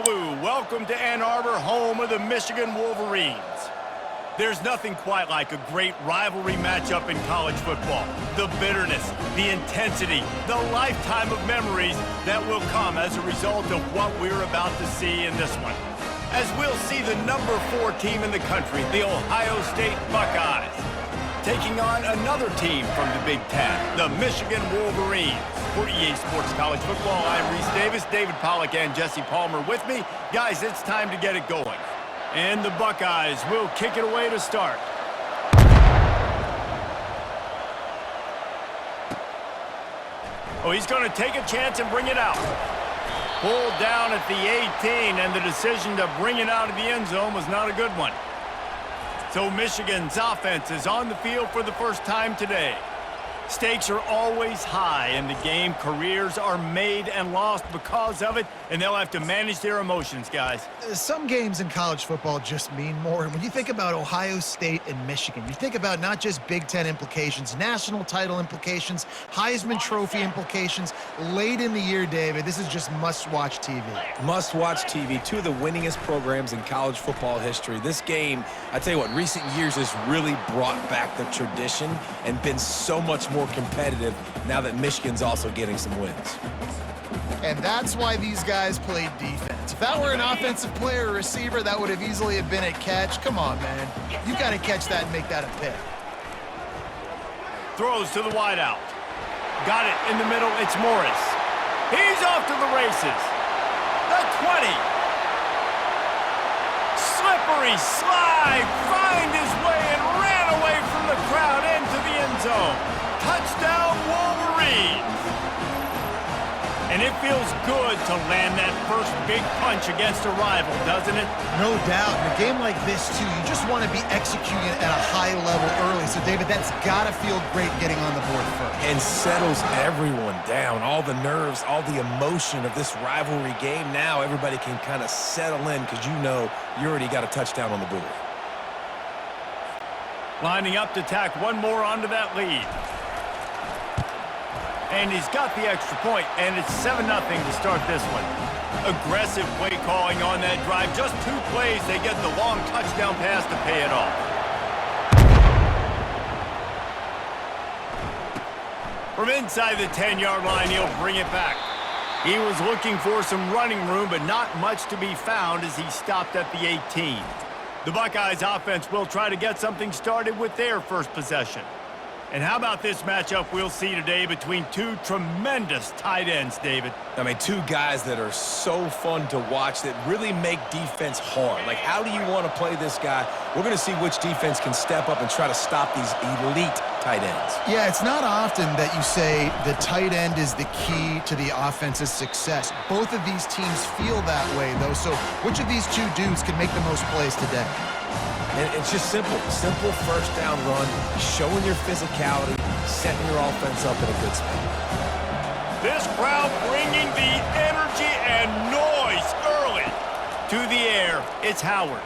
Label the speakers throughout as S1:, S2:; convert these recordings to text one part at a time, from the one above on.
S1: blue, welcome to Ann Arbor, home of the Michigan Wolverines. There's nothing quite like a great rivalry matchup in college football. The bitterness, the intensity, the lifetime of memories that will come as a result of what we're about to see in this one. As we'll see the number 4 team in the country, the Ohio State Buckeyes, taking on another team from the Big Ten, the Michigan Wolverines. For EA Sports College Football, I'm Reese Davis, David Pollack, and Jesse Palmer with me. Guys, it's time to get it going. And the Buckeyes will kick it away to start. Oh, he's going to take a chance and bring it out. Pulled down at the 18, and the decision to bring it out of the end zone was not a good one. So Michigan's offense is on the field for the first time today. Stakes are always high in the game. Careers are made and lost because of it, and they'll have to manage their emotions, guys.
S2: Some games in college football just mean more. And when you think about Ohio State and Michigan, you think about not just Big Ten implications, national title implications, Heisman Trophy implications. Late in the year, David, this is just must-watch TV.
S3: Must-watch TV. Two of the winningest programs in college football history. This game, I tell you what, recent years has really brought back the tradition and been so much more competitive now that Michigan's also getting some wins.
S2: And that's why these guys played defense. If that were an offensive player or receiver, that would have easily have been a catch. Come on, man. You got to catch that and make that a pick.
S1: Throws to the wideout. Got it in the middle. It's Morris. He's off to the races. The 20. Slippery slide. Find his way and ran away from the crowd into the end zone. Touchdown, Wolverines! And it feels good to land that first big punch against a rival, doesn't it?
S2: No doubt. In a game like this, too, you just want to be executing at a high level early. So, David, that's got to feel great getting on the board first.
S3: And settles everyone down. All the nerves, all the emotion of this rivalry game. Now everybody can kind of settle in because you know you already got a touchdown on the board.
S1: Lining up to tack one more onto that lead. And he's got the extra point, and it's 7-0 to start this one. Aggressive play calling on that drive. Just 2 plays, they get the long touchdown pass to pay it off. From inside the 10-yard line, he'll bring it back. He was looking for some running room, but not much to be found as he stopped at the 18. The Buckeyes offense will try to get something started with their first possession. And how about this matchup we'll see today between 2 tremendous tight ends, David?
S3: I mean, 2 guys that are so fun to watch that really make defense hard. Like, how do you want to play this guy? We're going to see which defense can step up and try to stop these elite tight ends.
S2: Yeah, it's not often that you say the tight end is the key to the offense's success. Both of these teams feel that way, though. So which of these 2 dudes can make the most plays today?
S3: And it's just simple first down run, showing your physicality, setting your offense up in a good spot.
S1: This crowd bringing the energy and noise early to the air. It's Howard.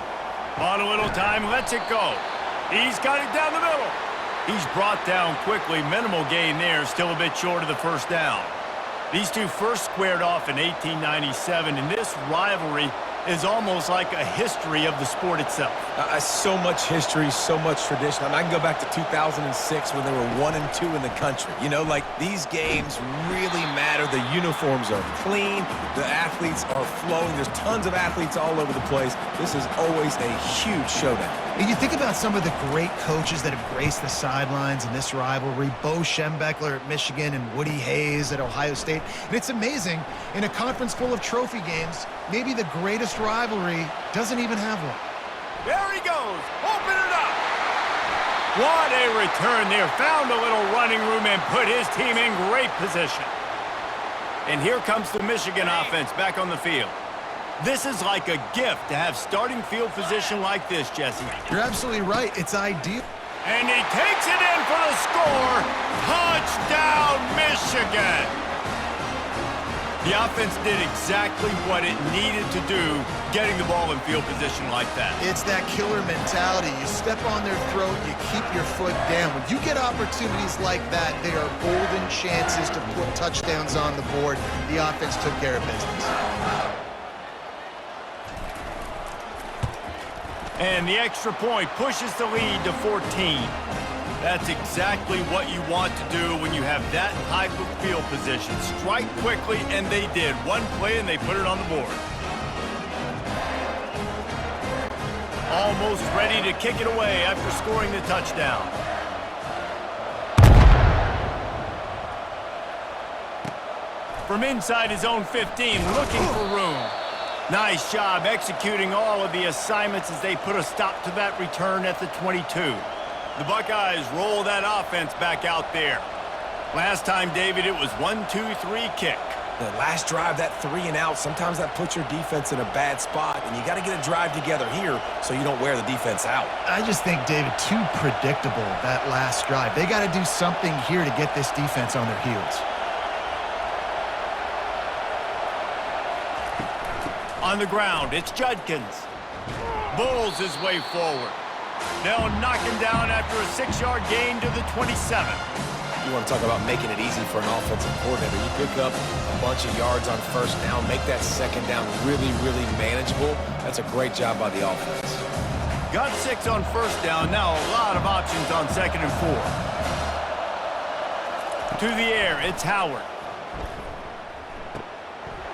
S1: On a little time, lets it go. He's got it down the middle. He's brought down quickly. Minimal gain there, still a bit short of the first down. These 2 first squared off in 1897, and this rivalry is almost like a history of the sport itself.
S3: So much history, so much tradition. I mean, I can go back to 2006 when they were 1-2 in the country. You know, like, these games really matter. The uniforms are clean. The athletes are flowing. There's tons of athletes all over the place. This is always a huge showdown.
S2: And you think about some of the great coaches that have graced the sidelines in this rivalry. Bo Schembechler at Michigan and Woody Hayes at Ohio State. And it's amazing, in a conference full of trophy games, maybe the greatest rivalry doesn't even have one.
S1: There he goes. Open it up. What a return there. Found a little running room and put his team in great position. And here comes the Michigan offense back on the field. This is like a gift to have starting field position like this, Jesse.
S2: You're absolutely right. It's ideal.
S1: And he takes it in for the score. Touchdown, Michigan. The offense did exactly what it needed to do, getting the ball in field position like that.
S2: It's that killer mentality. You step on their throat, you keep your foot down. When you get opportunities like that, they are golden chances to put touchdowns on the board. The offense took care of business.
S1: And the extra point pushes the lead to 14. That's exactly what you want to do when you have that type of field position. Strike quickly, and they did. One play, and they put it on the board. Almost ready to kick it away after scoring the touchdown. From inside his own 15, looking for room. Nice job executing all of the assignments as they put a stop to that return at the 22. The Buckeyes roll that offense back out there. Last time, David, it was 1-2-3 kick.
S3: The last drive, that 3 and out, sometimes that puts your defense in a bad spot, and you got to get a drive together here so you don't wear the defense out.
S2: I just think, David, too predictable, that last drive. They got to do something here to get this defense on their heels.
S1: On the ground, it's Judkins. Bulls his way forward. They'll knock him down after a 6-yard gain to the 27.
S3: You want to talk about making it easy for an offensive coordinator. You pick up a bunch of yards on first down, make that second down really, really manageable. That's a great job by the offense.
S1: Got 6 on first down. Now a lot of options on 2nd and 4. To the air, it's Howard.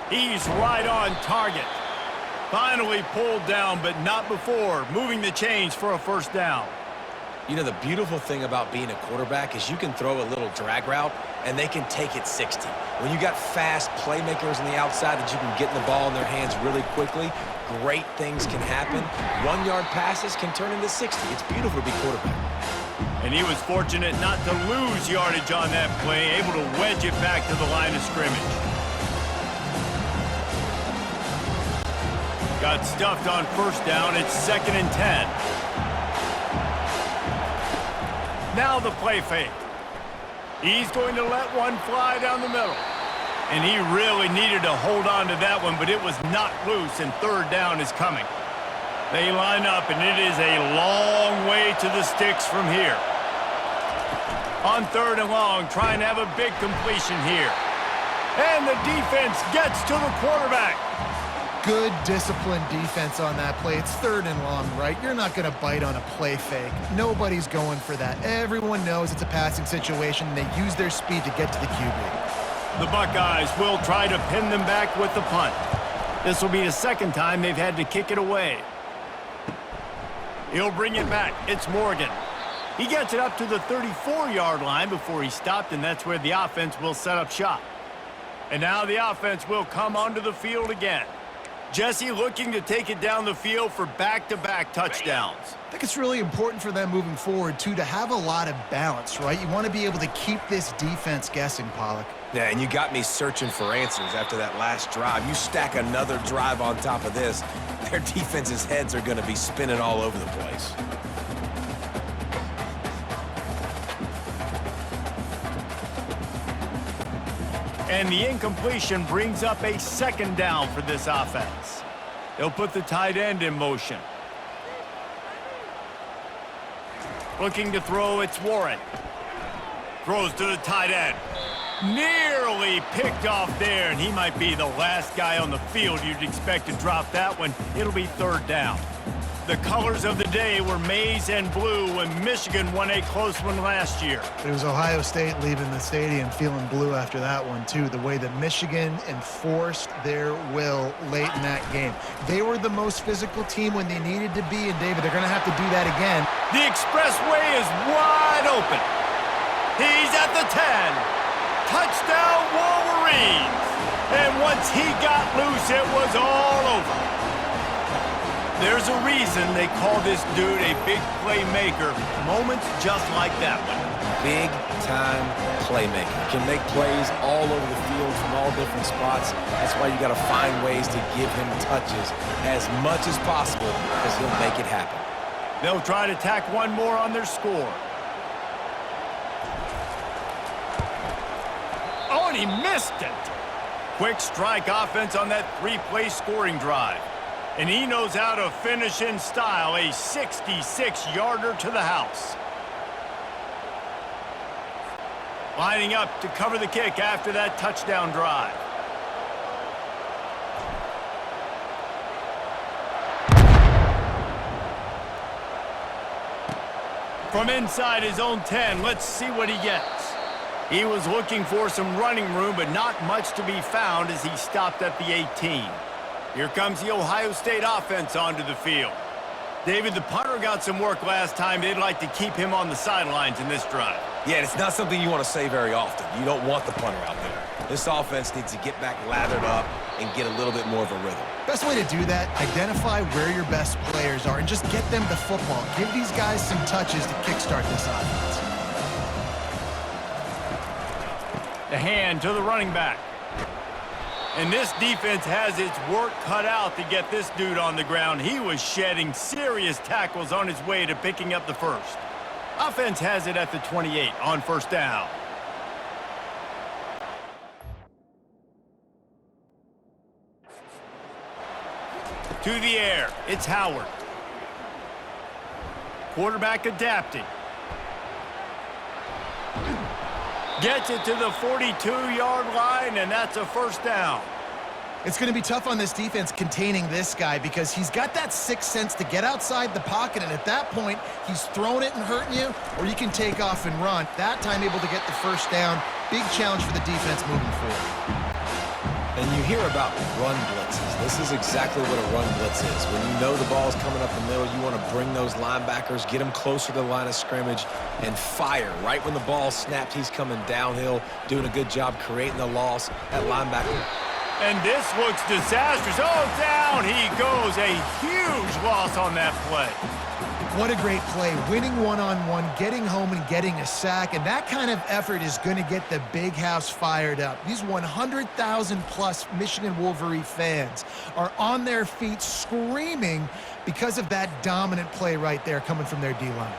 S1: He's right on target. Finally pulled down, but not before. Moving the chains for a first down.
S3: You know, the beautiful thing about being a quarterback is you can throw a little drag route, and they can take it 60. When you got fast playmakers on the outside that you can get the ball in their hands really quickly, great things can happen. 1-yard passes can turn into 60. It's beautiful to be quarterback.
S1: And he was fortunate not to lose yardage on that play, able to wedge it back to the line of scrimmage. Got stuffed on first down. It's 2nd and 10. Now the play fake. He's going to let one fly down the middle. And he really needed to hold on to that one, but it was knocked loose, and 3rd down is coming. They line up, and it is a long way to the sticks from here. On 3rd and long, trying to have a big completion here. And the defense gets to the quarterback.
S2: Good disciplined defense on that play. It's 3rd and long, right? You're not going to bite on a play fake. Nobody's going for that. Everyone knows it's a passing situation, and they use their speed to get to the QB.
S1: The Buckeyes will try to pin them back with the punt. This will be the 2nd time they've had to kick it away. He'll bring it back. It's Morgan. He gets it up to the 34-yard line before he stopped, and that's where the offense will set up shop. And now the offense will come onto the field again. Jesse looking to take it down the field for back-to-back touchdowns.
S2: I think it's really important for them moving forward, too, to have a lot of balance, right? You want to be able to keep this defense guessing, Pollock.
S3: Yeah, and you got me searching for answers after that last drive. You stack another drive on top of this, their defense's heads are going to be spinning all over the place.
S1: And the incompletion brings up a 2nd down for this offense. They'll put the tight end in motion. Looking to throw, it's Warren. Throws to the tight end. Nearly picked off there, and he might be the last guy on the field you'd expect to drop that one. It'll be 3rd down. The colors of the day were maize and blue when Michigan won a close one last year.
S2: It was Ohio State leaving the stadium feeling blue after that one, too. The way that Michigan enforced their will late in that game. They were the most physical team when they needed to be, and David, they're going to have to do that again.
S1: The expressway is wide open. He's at the 10. Touchdown, Wolverines. And once he got loose, it was all over. There's a reason they call this dude a big playmaker. Moments just like that one.
S3: Big-time playmaker. Can make plays all over the field from all different spots. That's why you got to find ways to give him touches as much as possible because he'll make it happen.
S1: They'll try to tack one more on their score. Oh, and he missed it. Quick strike offense on that 3-play scoring drive. And he knows how to finish in style, a 66-yarder to the house. Lining up to cover the kick after that touchdown drive. From inside his own 10, let's see what he gets. He was looking for some running room, but not much to be found as he stopped at the 18. Here comes the Ohio State offense onto the field. David, the punter got some work last time. They'd like to keep him on the sidelines in this drive.
S3: Yeah, it's not something you want to say very often. You don't want the punter out there. This offense needs to get back lathered up and get a little bit more of a rhythm.
S2: Best way to do that, identify where your best players are and just get them the football. Give these guys some touches to kickstart this offense.
S1: The hand to the running back. And this defense has its work cut out to get this dude on the ground. He was shedding serious tackles on his way to picking up the first. Offense has it at the 28 on first down. To the air, it's Howard. Quarterback adapting. Gets it to the 42-yard line, and that's a first down.
S2: It's going to be tough on this defense containing this guy because he's got that sixth sense to get outside the pocket, and at that point, he's throwing it and hurting you, or you can take off and run. That time able to get the first down. Big challenge for the defense moving forward.
S3: And you hear about run blitzes. This is exactly what a run blitz is. When you know the ball's coming up the middle, you want to bring those linebackers, get them closer to the line of scrimmage, and fire. Right when the ball's snapped, he's coming downhill, doing a good job creating the loss at linebacker.
S1: And this looks disastrous. Oh, down he goes. A huge loss on that play.
S2: What a great play. Winning one-on-one, getting home and getting a sack. And that kind of effort is going to get the big house fired up. These 100,000-plus Michigan Wolverine fans are on their feet screaming because of that dominant play right there coming from their D-line.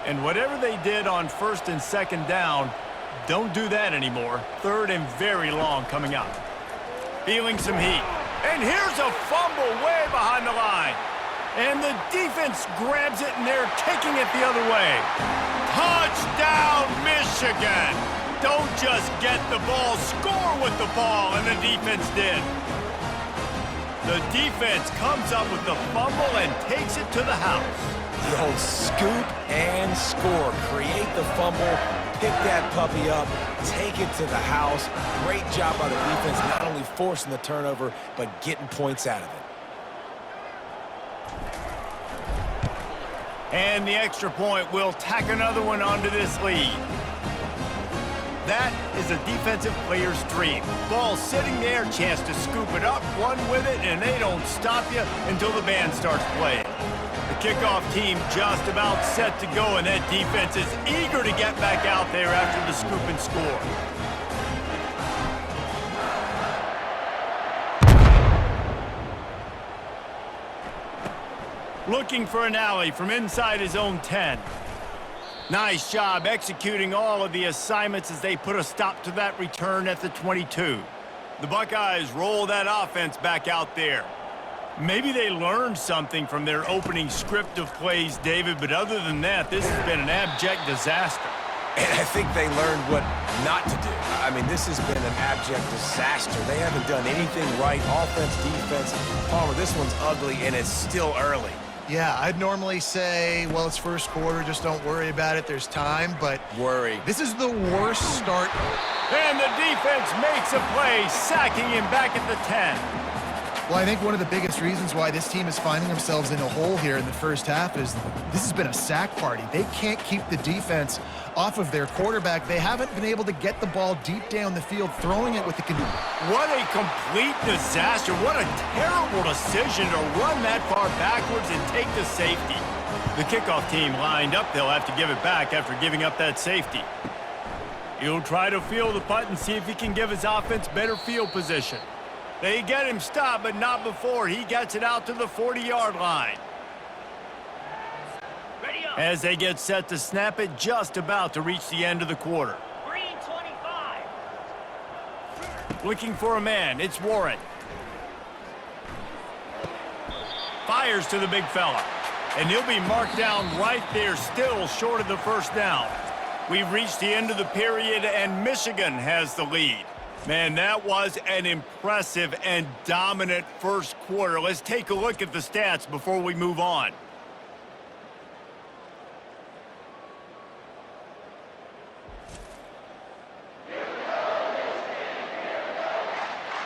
S1: And whatever they did on first and second down, don't do that anymore. Third and very long coming up. Feeling some heat. And here's a fumble way behind the line. And the defense grabs it, and they're taking it the other way. Touchdown, Michigan! Don't just get the ball, score with the ball, and the defense did. The defense comes up with the fumble and takes it to the house.
S3: The old scoop and score. Create the fumble, pick that puppy up, take it to the house. Great job by the defense, not only forcing the turnover, but getting points out of it.
S1: And the extra point will tack another one onto this lead. That is a defensive player's dream. Ball sitting there, chance to scoop it up, run with it, and they don't stop you until the band starts playing. The kickoff team just about set to go, and that defense is eager to get back out there after the scoop and score. Looking for an alley from inside his own 10. Nice job executing all of the assignments as they put a stop to that return at the 22. The Buckeyes roll that offense back out there. Maybe they learned something from their opening script of plays, David, but other than that, this has been an abject disaster.
S3: And I think they learned what not to do. I mean, this has been an abject disaster. They haven't done anything right. Offense, defense. Palmer, this one's ugly, and it's still early.
S2: Yeah, I'd normally say, well, it's first quarter, just don't worry about it, there's time, but
S3: worry.
S2: This is the worst start.
S1: And the defense makes a play, sacking him back at the 10.
S2: Well, I think one of the biggest reasons why this team is finding themselves in a hole here in the first half is this has been a sack party. They can't keep the defense off of their quarterback. They haven't been able to get the ball deep down the field, throwing it with the...
S1: What a complete disaster. What a terrible decision to run that far backwards and take the safety. The kickoff team lined up. They'll have to give it back after giving up that safety. He'll try to field the punt and see if he can give his offense better field position. They get him stopped, but not before he gets it out to the 40-yard line. As they get set to snap it, just about to reach the end of the quarter.
S4: Green 25.
S1: Looking for a man, it's Warren. Fires to the big fella. And he'll be marked down right there, still short of the first down. We've reached the end of the period, and Michigan has the lead. Man, that was an impressive and dominant first quarter. Let's take a look at the stats before we move on.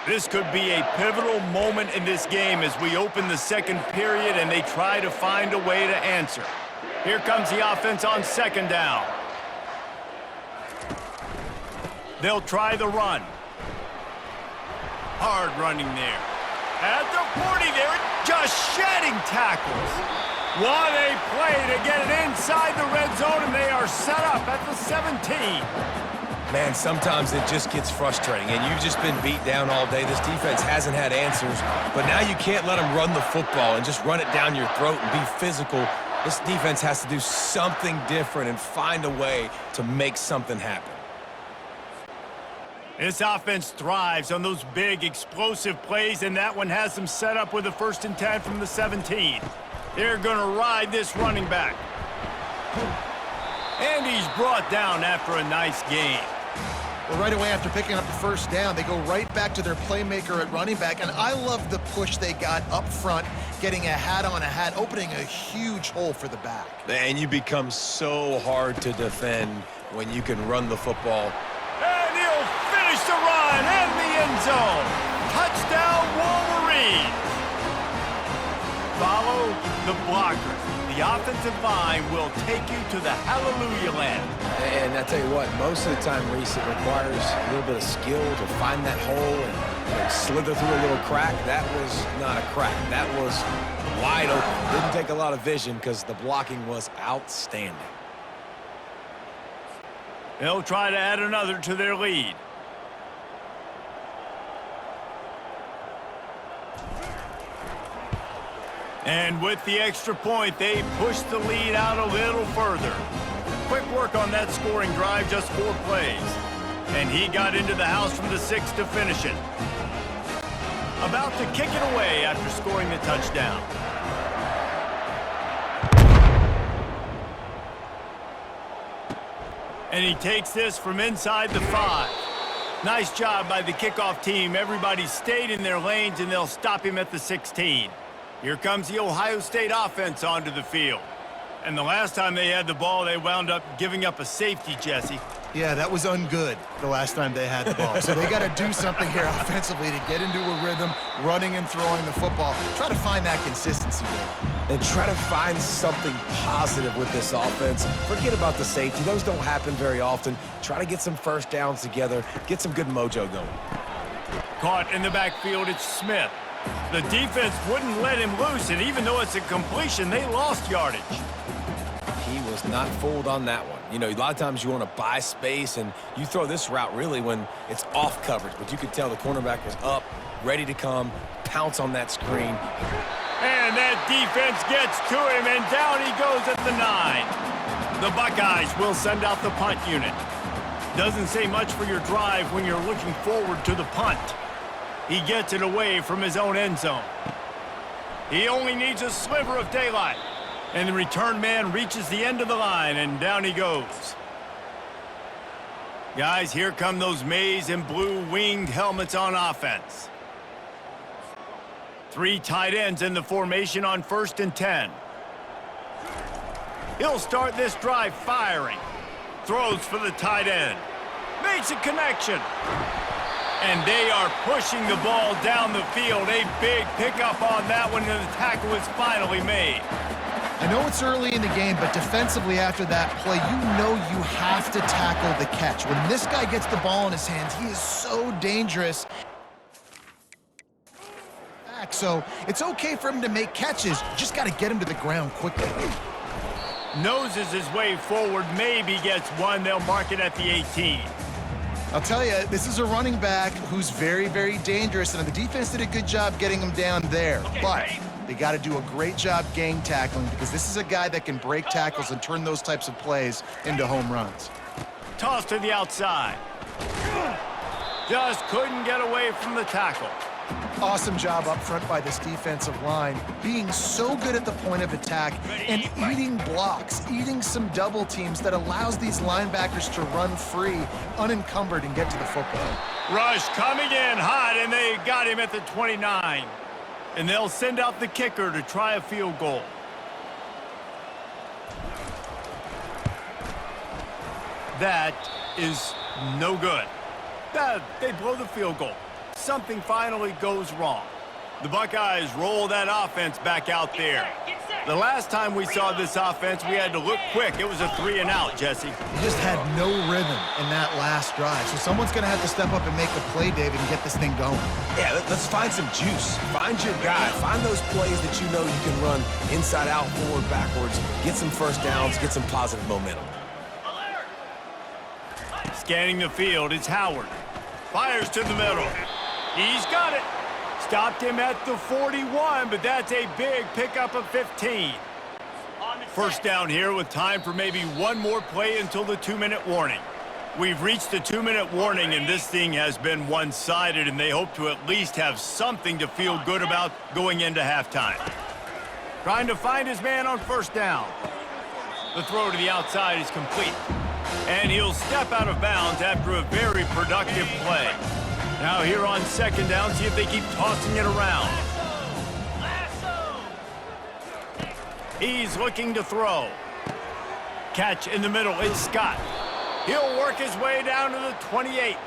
S1: This could be a pivotal moment in this game as we open the second period and they try to find a way to answer. Here comes the offense on second down. They'll try the run. Hard running there. At the 40 there, just shedding tackles. What a play to get it inside the red zone, and they are set up at the 17.
S3: Man, sometimes it just gets frustrating, and you've just been beat down all day. This defense hasn't had answers, but now you can't let them run the football and just run it down your throat and be physical. This defense has to do something different and find a way to make something happen.
S1: This offense thrives on those big, explosive plays, and that one has them set up with a 1st and 10 from the 17. They're going to ride this running back. And he's brought down after a nice gain.
S2: Well, right away after picking up the first down, they go right back to their playmaker at running back, and I love the push they got up front, getting a hat on a hat, opening a huge hole for the back.
S3: And you become so hard to defend when you can run the football.
S1: And he'll finish the run and the end zone. Touchdown, Wolverines. Follow the blockers. The offensive line will take you to the hallelujah land.
S3: And I tell you what, most of the time, Reese, it requires a little bit of skill to find that hole and slither through a little crack. That was not a crack. That was wide open. Didn't take a lot of vision because the blocking was outstanding.
S1: They'll try to add another to their lead. And with the extra point, they push the lead out a little further. Quick work on that scoring drive, just 4 plays. And he got into the house from the 6 to finish it. About to kick it away after scoring the touchdown. And he takes this from inside the 5. Nice job by the kickoff team. Everybody stayed in their lanes, and they'll stop him at the 16. Here comes the Ohio State offense onto the field. And the last time they had the ball, they wound up giving up a safety, Jesse.
S2: Yeah, that was ungood the last time they had the ball. So they got to do something here offensively to get into a rhythm, running and throwing the football. Try to find that consistency there.
S3: And try to find something positive with this offense. Forget about the safety. Those don't happen very often. Try to get some first downs together, get some good mojo going.
S1: Caught in the backfield, it's Smith. The defense wouldn't let him loose, and even though it's a completion, they lost yardage.
S3: He was not fooled on that one. You know, a lot of times you want to buy space, and you throw this route really when it's off coverage. But you could tell the cornerback was up, ready to come, pounce on that screen.
S1: And that defense gets to him, and down he goes at the 9. The Buckeyes will send out the punt unit. Doesn't say much for your drive when you're looking forward to the punt. He gets it away from his own end zone. He only needs a sliver of daylight. And the return man reaches the end of the line, and down he goes. Guys, here come those maize and blue winged helmets on offense. 3 tight ends in the formation on 1st and 10. He'll start this drive firing. Throws for the tight end. Makes a connection. And they are pushing the ball down the field. A big pickup on that one, and the tackle is finally made.
S2: I know it's early in the game, but defensively after that play, you know you have to tackle the catch. When this guy gets the ball in his hands, he is so dangerous. So it's okay for him to make catches. You just got to get him to the ground quickly.
S1: Noses his way forward, maybe gets one. They'll mark it at the 18.
S2: I'll tell you, this is a running back who's very, very dangerous, and the defense did a good job getting him down there. But they got to do a great job gang tackling, because this is a guy that can break tackles and turn those types of plays into home runs.
S1: Toss to the outside. Just couldn't get away from the tackle.
S2: Awesome job up front by this defensive line, being so good at the point of attack and eating blocks, eating some double teams that allows these linebackers to run free, unencumbered, and get to the football.
S1: Rush coming in hot, and they got him at the 29. And they'll send out the kicker to try a field goal. That is no good. They blow the field goal. something finally goes wrong. The Buckeyes roll that offense back out there. The last time we saw this offense, we had to look quick. It was a 3-and-out, Jesse.
S2: He just had no rhythm in that last drive. So someone's going to have to step up and make the play, David, and get this thing going.
S3: Yeah, let's find some juice. Find your guy. Find those plays that you know you can run inside out, forward, backwards. Get some first downs. Get some positive momentum.
S1: Scanning the field, it's Howard. Fires to the middle. He's got it. Stopped him at the 41, but that's a big pickup of 15. First down here with time for maybe one more play until the 2-minute warning. We've reached the 2-minute warning, and this thing has been one-sided, and they hope to at least have something to feel good about going into halftime. Trying to find his man on first down. The throw to the outside is complete. And he'll step out of bounds after a very productive play. Now here on second down, see if they keep tossing it around. He's looking to throw. Catch in the middle, it's Scott. He'll work his way down to the 28.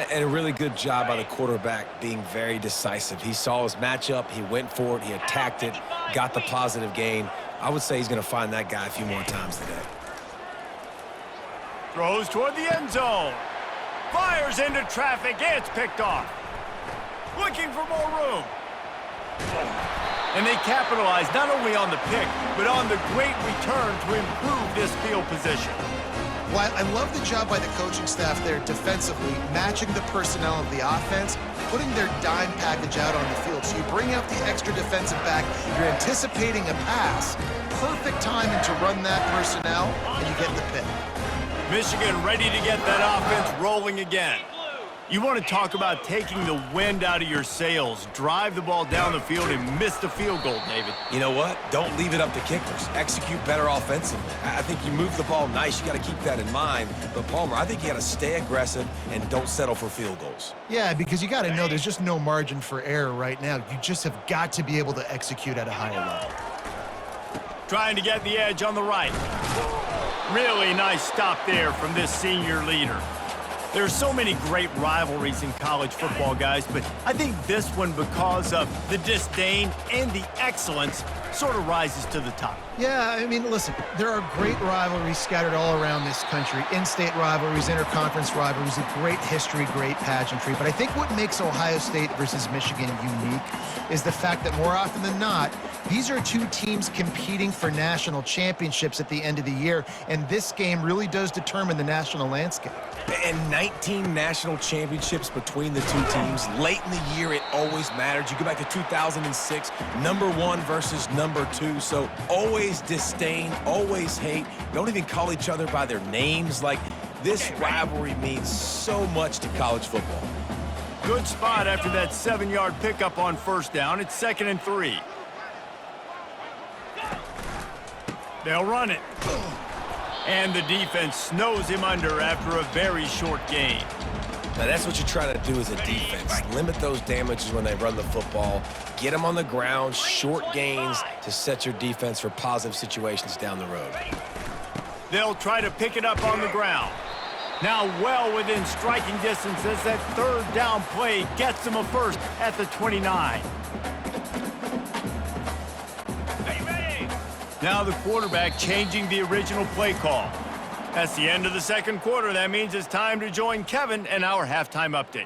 S3: And a really good job by the quarterback being very decisive. He saw his matchup, he went for it, he attacked it, got the positive gain. I would say he's going to find that guy a few more times today.
S1: Throws toward the end zone. Fires into traffic. It's picked off. Looking for more room. And they capitalize not only on the pick, but on the great return to improve this field position.
S2: Well, I love the job by the coaching staff there defensively, matching the personnel of the offense, putting their dime package out on the field. So you bring out the extra defensive back, you're anticipating a pass, perfect timing to run that personnel, and you get the pick.
S1: Michigan ready to get that offense rolling again. You want to talk about taking the wind out of your sails. Drive the ball down the field and miss the field goal, David.
S3: You know what? Don't leave it up to kickers. Execute better offensively. I think you move the ball nice. You got to keep that in mind. But, Palmer, I think you got to stay aggressive and don't settle for field goals.
S2: Yeah, because you got to know there's just no margin for error right now. You just have got to be able to execute at a higher level.
S1: Trying to get the edge on the right. Really nice stop there from this senior leader. There's so many great rivalries in college football, guys, but I think this one, because of the disdain and the excellence, sort of rises to the top.
S2: Yeah, I mean, listen, there are great rivalries scattered all around this country. In-state rivalries, interconference rivalries, a great history, great pageantry. But I think what makes Ohio State versus Michigan unique is the fact that more often than not, these are two teams competing for national championships at the end of the year, and this game really does determine the national landscape.
S3: And 19 national championships between the two teams. Late in the year, it always mattered. You go back to 2006, #1 versus #2. So always disdain, always hate. Don't even call each other by their names. Like, this rivalry means so much to college football.
S1: Good spot after that 7-yard pickup on first down. It's 2nd and 3. They'll run it. And the defense snows him under after a very short gain.
S3: Now, that's what you try to do as a defense. Limit those damages when they run the football. Get them on the ground, short gains to set your defense for positive situations down the road.
S1: They'll try to pick it up on the ground. Now well within striking distance as that third down play gets them a first at the 29. Now the quarterback changing the original play call. That's the end of the second quarter. That means it's time to join Kevin and our halftime update.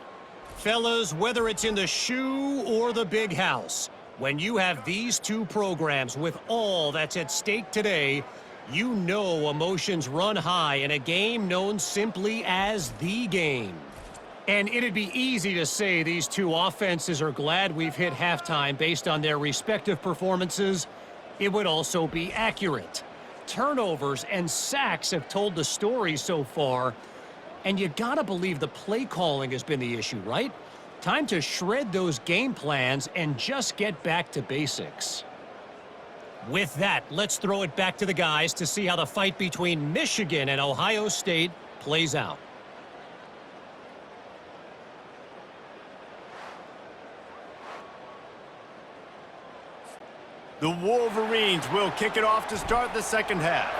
S5: Fellas, whether it's in the shoe or the big house, when you have these two programs with all that's at stake today, you know emotions run high in a game known simply as the game. And it'd be easy to say these two offenses are glad we've hit halftime based on their respective performances. It would also be accurate. Turnovers and sacks have told the story so far, and you gotta believe the play calling has been the issue, right? Time to shred those game plans and just get back to basics. With that, let's throw it back to the guys to see how the fight between Michigan and Ohio State plays out.
S1: The Wolverines will kick it off to start the second half.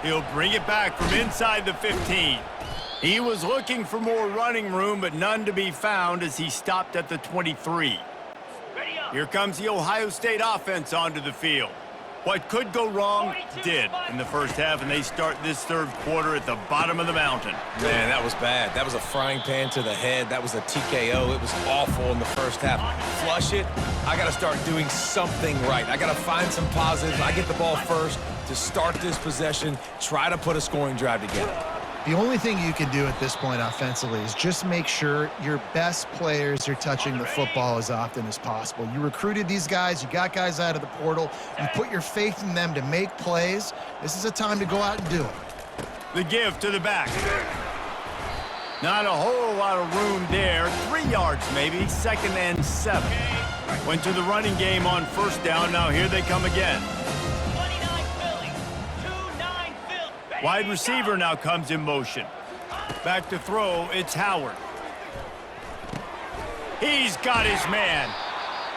S1: He'll bring it back from inside the 15. He was looking for more running room, but none to be found as he stopped at the 23. Here comes the Ohio State offense onto the field. What could go wrong did in the first half, and they start this third quarter at the bottom of the mountain.
S3: Man, that was bad. That was a frying pan to the head. That was a TKO. It was awful in the first half. Flush it. I got to start doing something right. I got to find some positives. I get the ball first to start this possession, try to put a scoring drive together.
S2: The only thing you can do at this point offensively is just make sure your best players are touching the football as often as possible. You recruited these guys. You got guys out of the portal. You put your faith in them to make plays. This is a time to go out and do it.
S1: The give to the back. Not a whole lot of room there. 3 yards maybe, 2nd and 7. Went to the running game on first down. Now here they come again. Wide receiver now comes in motion. Back to throw, it's Howard. He's got his man.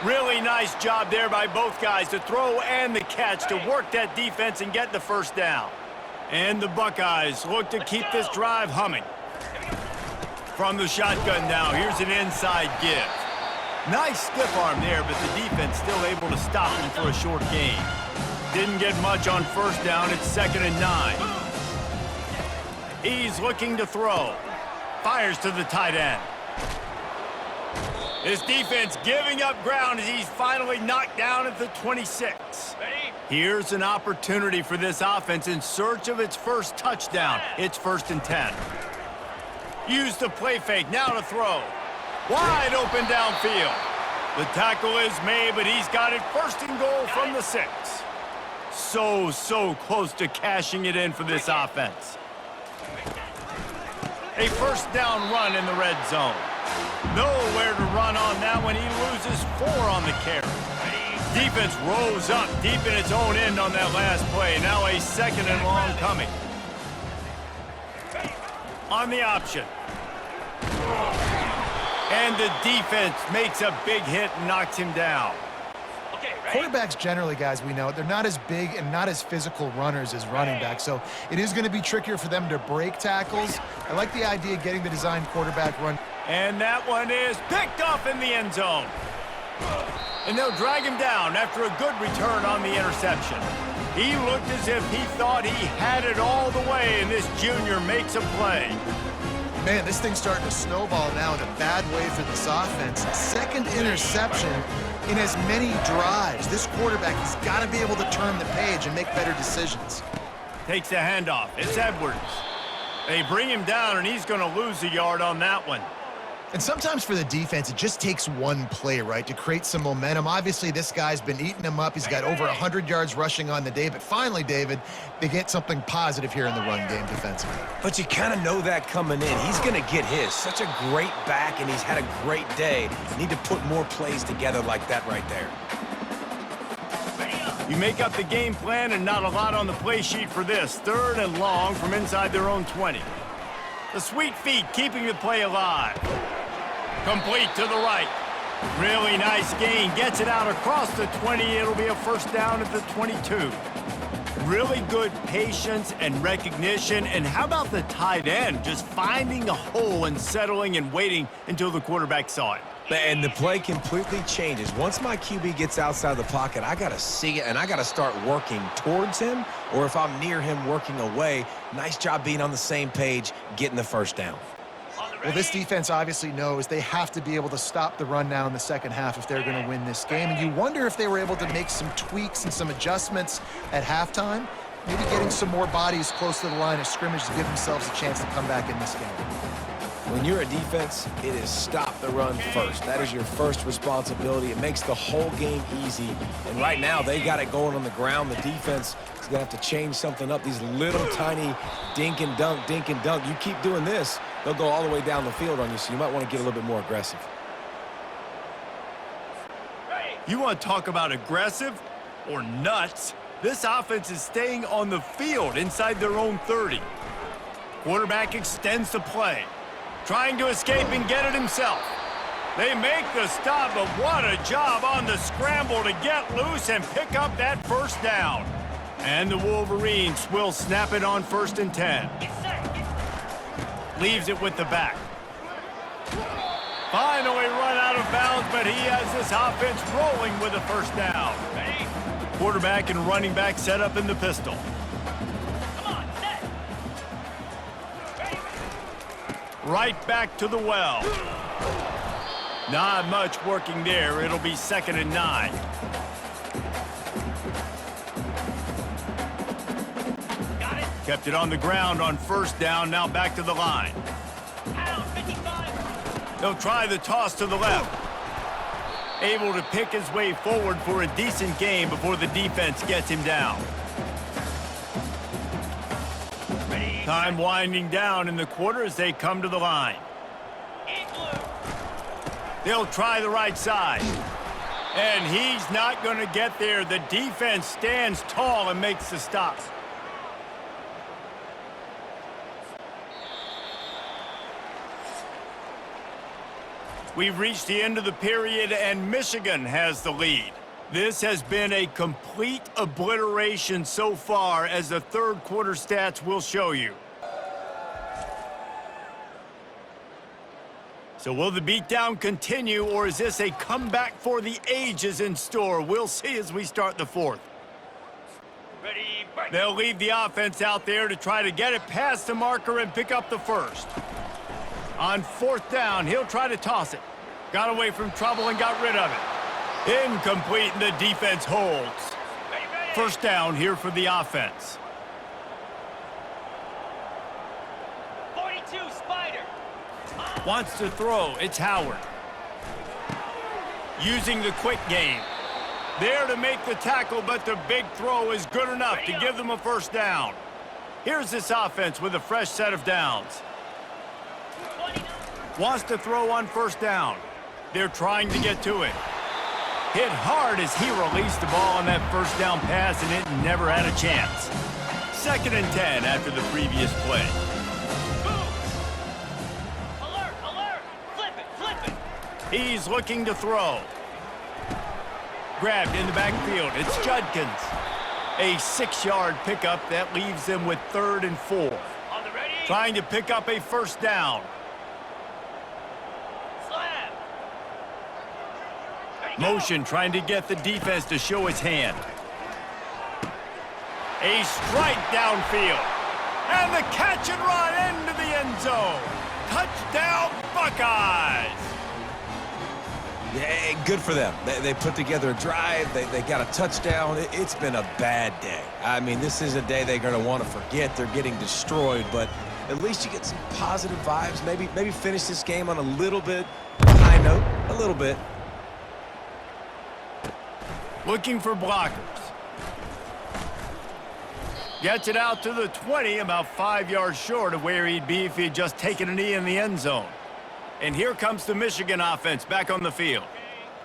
S1: Really nice job there by both guys, the throw and the catch, to work that defense and get the first down. And the Buckeyes look to keep this drive humming. From the shotgun now, here's an inside give. Nice stiff arm there, but the defense still able to stop him for a short gain. Didn't get much on first down, it's 2nd and 9. He's looking to throw. Fires to the tight end. His defense giving up ground as he's finally knocked down at the 26. Here's an opportunity for this offense in search of its first touchdown. It's 1st and 10. Use the play fake, now to throw. Wide open downfield. The tackle is made, but he's got it 1st and goal from the 6. So close to cashing it in for this offense. A first down run in the red zone. Nowhere to run on that one. He loses 4 on the carry. Defense rose up deep in its own end on that last play. Now a 2nd and long coming. On the option. And the defense makes a big hit and knocks him down.
S2: Quarterbacks generally, guys, we know, they're not as big and not as physical runners as running backs, so it is going to be trickier for them to break tackles. I like the idea of getting the design quarterback run.
S1: And that one is picked off in the end zone. And they'll drag him down after a good return on the interception. He looked as if he thought he had it all the way, and this junior makes a play.
S2: Man, this thing's starting to snowball now in a bad way for this offense. 2nd interception in as many drives. This quarterback has got to be able to turn the page and make better decisions.
S1: Takes the handoff. It's Edwards. They bring him down, and he's going to lose a yard on that one.
S2: And sometimes for the defense, it just takes one play, right, to create some momentum. Obviously, this guy's been eating him up. He's got over 100 yards rushing on the day. But finally, David, they get something positive here in the run game defensively.
S3: But you kind of know that coming in. He's going to get his. Such a great back, and he's had a great day. Need to put more plays together like that right there.
S1: You make up the game plan, and not a lot on the play sheet for this. 3rd and long from inside their own 20. The sweet feet keeping the play alive. Complete to the right. Really nice gain. Gets it out across the 20. It'll be a first down at the 22. Really good patience and recognition. And how about the tight end? Just finding a hole and settling and waiting until the quarterback saw it.
S3: And the play completely changes. Once my QB gets outside the pocket, I got to see it, and I got to start working towards him, or if I'm near him, working away. Nice job being on the same page, getting the first down.
S2: Well, this defense obviously knows they have to be able to stop the run now in the second half if they're going to win this game. And you wonder if they were able to make some tweaks and some adjustments at halftime, maybe getting some more bodies close to the line of scrimmage to give themselves a chance to come back in this game.
S3: When you're a defense, it is stop the run first. That is your first responsibility. It makes the whole game easy. And right now, they got it going on the ground. The defense is going to have to change something up. These little tiny dink and dunk, dink and dunk. You keep doing this, they'll go all the way down the field on you, so you might want to get a little bit more aggressive.
S1: You want to talk about aggressive or nuts? This offense is staying on the field inside their own 30. Quarterback extends the play. Trying to escape and get it himself. They make the stop, but what a job on the scramble to get loose and pick up that first down. And the Wolverines will snap it on 1st and 10.
S4: Get set.
S1: Leaves it with the back. Finally run out of bounds, but he has this offense rolling with a 1st down.
S4: Ready?
S1: Quarterback and running back set up in the pistol.
S4: Come on, set. Ready?
S1: Right back to the well. Not much working there. It'll be 2nd and 9.
S4: Got it.
S1: Kept it on the ground on 1st down. Now back to the line.
S4: Pound 55.
S1: They'll try the toss to the left. Able to pick his way forward for a decent gain before the defense gets him down.
S4: Ready?
S1: Time winding down in the quarter as they come to the line.
S4: In blue.
S1: They'll try the right side. And he's not going to get there. The defense stands tall and makes the stop. We've reached the end of the period, and Michigan has the lead. This has been a complete obliteration so far, as the 3rd quarter stats will show you. So will the beatdown continue, or is this a comeback for the ages in store? We'll see as we start the 4th.
S4: Ready? Break.
S1: They'll leave the offense out there to try to get it past the marker and pick up the 1st. On 4th down, he'll try to toss it. Got away from trouble and got rid of it. Incomplete, and the defense holds.
S4: Ready, ready.
S1: 1st down here for the offense.
S4: 42, Spider.
S1: Wants to throw. It's Howard. Using the quick game. There to make the tackle, but the big throw is good enough to give them a 1st down. Here's this offense with a fresh set of downs.
S4: 29.
S1: Wants to throw on 1st down. They're trying to get to it. Hit hard as he released the ball on that 1st down pass, and it never had a chance. 2nd and 10 after the previous play.
S4: Boom. Alert, alert. Flip it, flip it.
S1: He's looking to throw. Grabbed in the backfield. It's Judkins. A 6-yard pickup that leaves them with 3rd and 4.
S4: On the ready.
S1: Trying to pick up a 1st down.
S4: Slam. Ready, go.
S1: Motion trying to get the defense to show his hand. A strike downfield. And the catch and run into the end zone. Touchdown, Buckeyes!
S3: Yeah, good for them. They put together a drive. They got a touchdown. It's been a bad day. I mean, this is a day they're going to want to forget. They're getting destroyed, but at least you get some positive vibes. Maybe finish this game on a little bit high note, a little bit.
S1: Looking for blockers. Gets it out to the 20, about 5 yards short of where he'd be if he had just taken a knee in the end zone. And here comes the Michigan offense back on the field.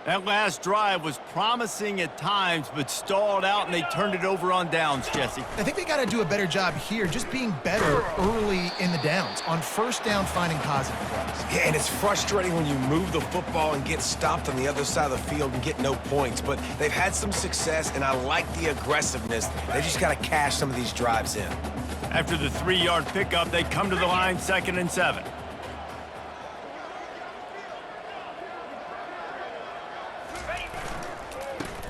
S1: That last drive was promising at times, but stalled out, and they turned it over on downs, Jesse.
S2: I think they got to do a better job here, just being better early in the downs. On 1st down, finding positive plays.
S3: Yeah, and it's frustrating when you move the football and get stopped on the other side of the field and get no points. But they've had some success, and I like the aggressiveness. They just got to cash some of these drives in.
S1: After the 3-yard pickup, they come to the line, 2nd and 7.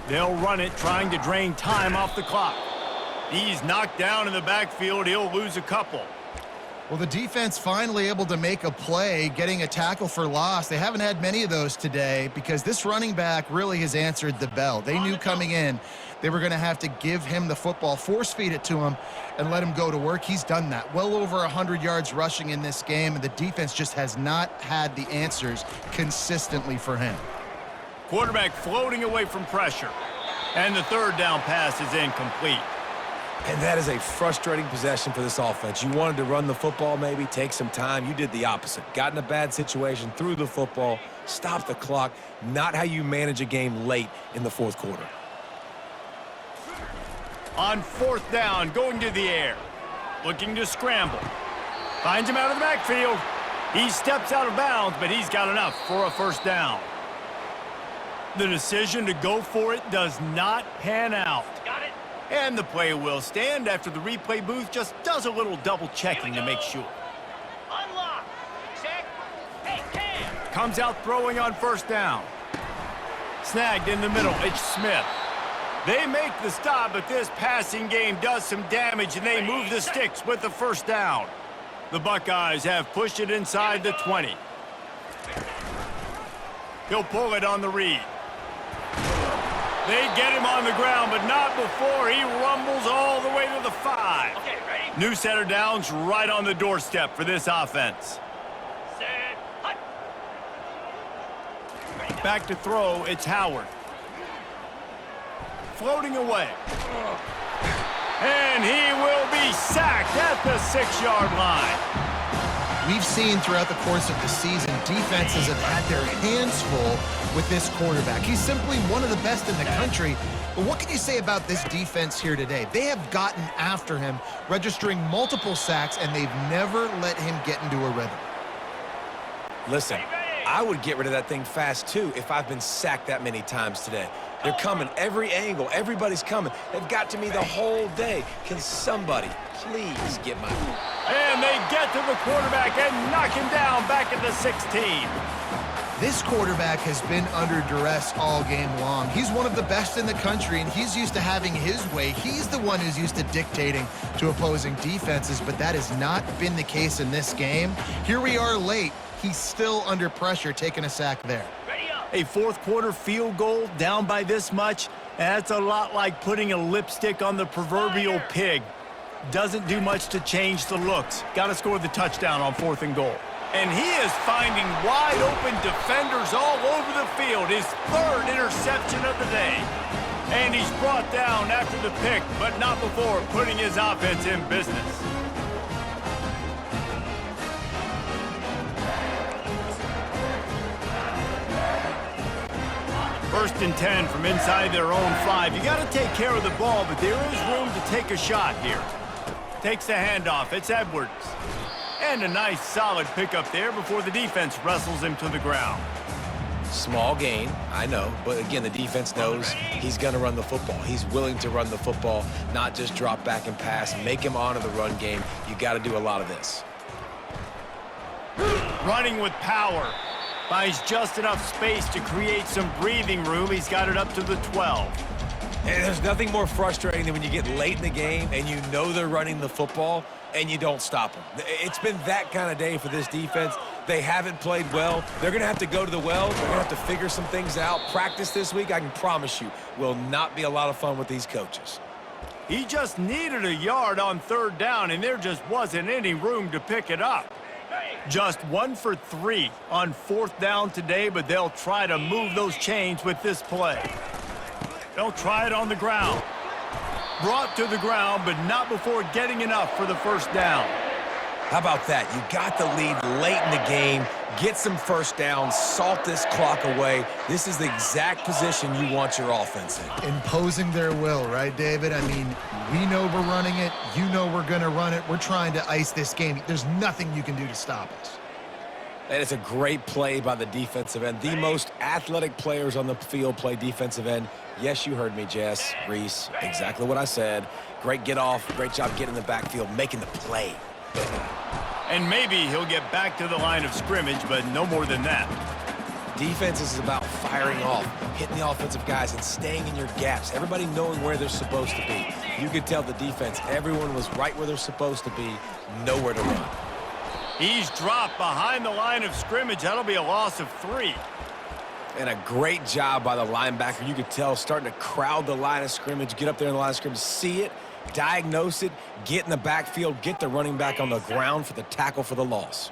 S1: They'll run it, trying to drain time off the clock. He's knocked down in the backfield. He'll lose a couple.
S2: Well, the defense finally able to make a play, getting a tackle for loss. They haven't had many of those today because this running back really has answered the bell. They knew coming in they were going to have to give him the football, force-feed it to him, and let him go to work. He's done that. Well over 100 yards rushing in this game, and the defense just has not had the answers consistently for him.
S1: Quarterback floating away from pressure. And the 3rd down pass is incomplete.
S3: And that is a frustrating possession for this offense. You wanted to run the football, maybe take some time. You did the opposite. Got in a bad situation, threw the football, stopped the clock. Not how you manage a game late in the 4th quarter.
S1: On 4th down, going to the air. Looking to scramble. Finds him out of the backfield. He steps out of bounds, but he's got enough for a 1st down. The decision to go for it does not pan out.
S4: Got it.
S1: And the play will stand after the replay booth just does a little double checking to make sure.
S4: Unlock. Check. Hey, Cam.
S1: Comes out throwing on first down. Snagged in the middle, it's Smith. They make the stop, but this passing game does some damage, and they move the sticks with the first down. The Buckeyes have pushed it inside the 20. He'll pull it on the read. They get him on the ground, but not before he rumbles all the way to the 5.
S4: Okay, ready?
S1: New set of downs right on the doorstep for this offense.
S4: Set. Hut. Ready, go.
S1: Back to throw, it's Howard. Floating away. And he will be sacked at the 6-yard line.
S2: We've seen throughout the course of the season, defenses have had their hands full with this quarterback. He's simply one of the best in the country. But what can you say about this defense here today? They have gotten after him, registering multiple sacks, and they've never let him get into a rhythm.
S3: Listen, I would get rid of that thing fast, too, if I've been sacked that many times today. They're coming every angle. Everybody's coming. They've got to me the whole day. Can somebody please get my...
S1: And they get to the quarterback and knock him down back at the 16.
S2: This quarterback has been under duress all game long. He's one of the best in the country, and he's used to having his way. He's the one who's used to dictating to opposing defenses, but that has not been the case in this game. Here we are late. He's still under pressure, taking a sack there.
S4: Ready up.
S1: A fourth-quarter field goal down by this much, that's a lot like putting a lipstick on the proverbial pig. Doesn't do much to change the looks. Got to score the touchdown on 4th and goal. And he is finding wide-open defenders all over the field. His 3rd interception of the day. And he's brought down after the pick, but not before putting his offense in business. First and 10 from inside their own 5. You got to take care of the ball, but there is room to take a shot here. Takes the handoff. It's Edwards. And a nice, solid pickup there before the defense wrestles him to the ground.
S3: Small gain, I know, but again, the defense knows he's going to run the football. He's willing to run the football, not just drop back and pass, make him honor the run game. You got to do a lot of this.
S1: Running with power. Finds just enough space to create some breathing room. He's got it up to the 12.
S3: And there's nothing more frustrating than when you get late in the game and you know they're running the football and you don't stop them. It's been that kind of day for this defense. They haven't played well. They're going to have to go to the well. They're going to have to figure some things out. Practice this week, I can promise you, will not be a lot of fun with these coaches.
S1: He just needed a yard on 3rd down, and there just wasn't any room to pick it up. Just 1 for 3 on 4th down today, but they'll try to move those chains with this play. They'll try it on the ground. Brought to the ground, but not before getting enough for the first down.
S3: How about that? You got the lead late in the game. Get some first downs. Salt this clock away. This is the exact position you want your offense in.
S2: Imposing their will, right, David? I mean, we know we're running it. You know we're going to run it. We're trying to ice this game. There's nothing you can do to stop us.
S3: And it's a great play by the defensive end. The most athletic players on the field play defensive end. Yes, you heard me, Jess, Reese. Exactly what I said. Great get off. Great job getting in the backfield, making the play.
S1: And maybe he'll get back to the line of scrimmage, but no more than that.
S3: Defense is about firing off, hitting the offensive guys, and staying in your gaps. Everybody knowing where they're supposed to be. You could tell the defense, everyone was right where they're supposed to be, nowhere to run.
S1: He's dropped behind the line of scrimmage. That'll be a loss of 3.
S3: And a great job by the linebacker. You could tell starting to crowd the line of scrimmage, get up there in the line of scrimmage, see it, diagnose it, get in the backfield, get the running back on the ground for the tackle for the loss.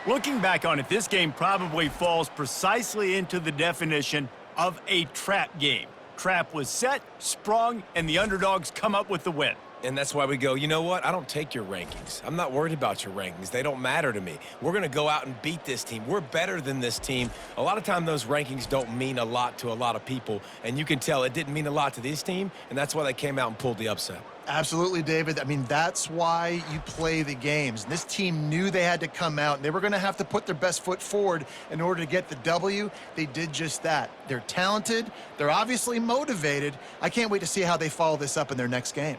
S1: Looking back on it, this game probably falls precisely into the definition of a trap game. Trap was set, sprung, and the underdogs come up with the win.
S3: And that's why we go, you know what? I don't take your rankings. I'm not worried about your rankings. They don't matter to me. We're going to go out and beat this team. We're better than this team. A lot of time those rankings don't mean a lot to a lot of people, and you can tell it didn't mean a lot to this team, and that's why they came out and pulled the upset.
S2: Absolutely, David. I mean, that's why you play the games. This team knew they had to come out, and they were going to have to put their best foot forward in order to get the W. They did just that. They're talented. They're obviously motivated. I can't wait to see how they follow this up in their next game.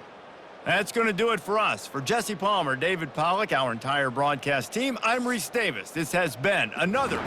S1: That's going to do it for us. For Jesse Palmer, David Pollack, our entire broadcast team, I'm Reese Davis. This has been another